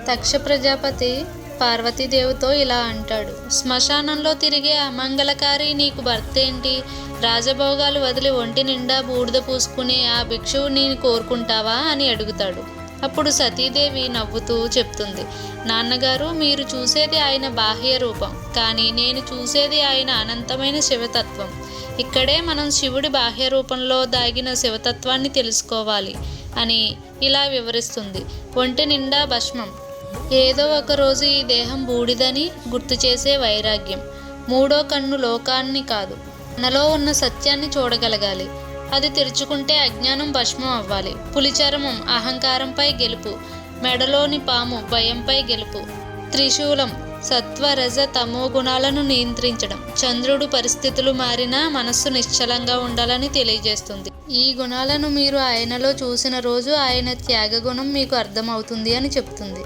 దక్ష ప్రజాపతి పార్వతీదేవితో ఇలా అంటాడు: శ్మశానంలో తిరిగే అమంగళకారి నీకు భర్తేంటి? రాజభోగాలు వదిలి ఒంటి నిండా బూడిద పూసుకునే ఆ భిక్షువు నేను కోరుకుంటావా అని అడుగుతాడు. అప్పుడు సతీదేవి నవ్వుతూ చెప్తుంది: నాన్నగారు, మీరు చూసేది ఆయన బాహ్య రూపం, కానీ నేను చూసేది ఆయన అనంతమైన శివతత్వం. ఇక్కడే మనం శివుడి బాహ్య రూపంలో దాగిన శివతత్వాన్ని తెలుసుకోవాలి అని ఇలా వివరిస్తుంది. ఒంటి నిండా భస్మం, ఏదో ఒక రోజు ఈ దేహం బూడిదని గుర్తు చేసే వైరాగ్యం. మూడో కన్ను లోకాన్ని కాదు, మనలో ఉన్న సత్యాన్ని చూడగలగాలి. అది తెరుచుకుంటే అజ్ఞానం భస్మం అవ్వాలి. పులిచర్మం అహంకారంపై గెలుపు, మెడలోని పాము భయంపై గెలుపు. త్రిశూలం సత్వ రజ తమో గుణాలను నియంత్రించడం. చంద్రుడు పరిస్థితులు మారినా మనస్సు నిశ్చలంగా ఉండాలని తెలియజేస్తుంది. ఈ గుణాలను మీరు ఆయనలో చూసిన రోజు ఆయన త్యాగగుణం మీకు అర్థమవుతుంది అని చెప్తుంది.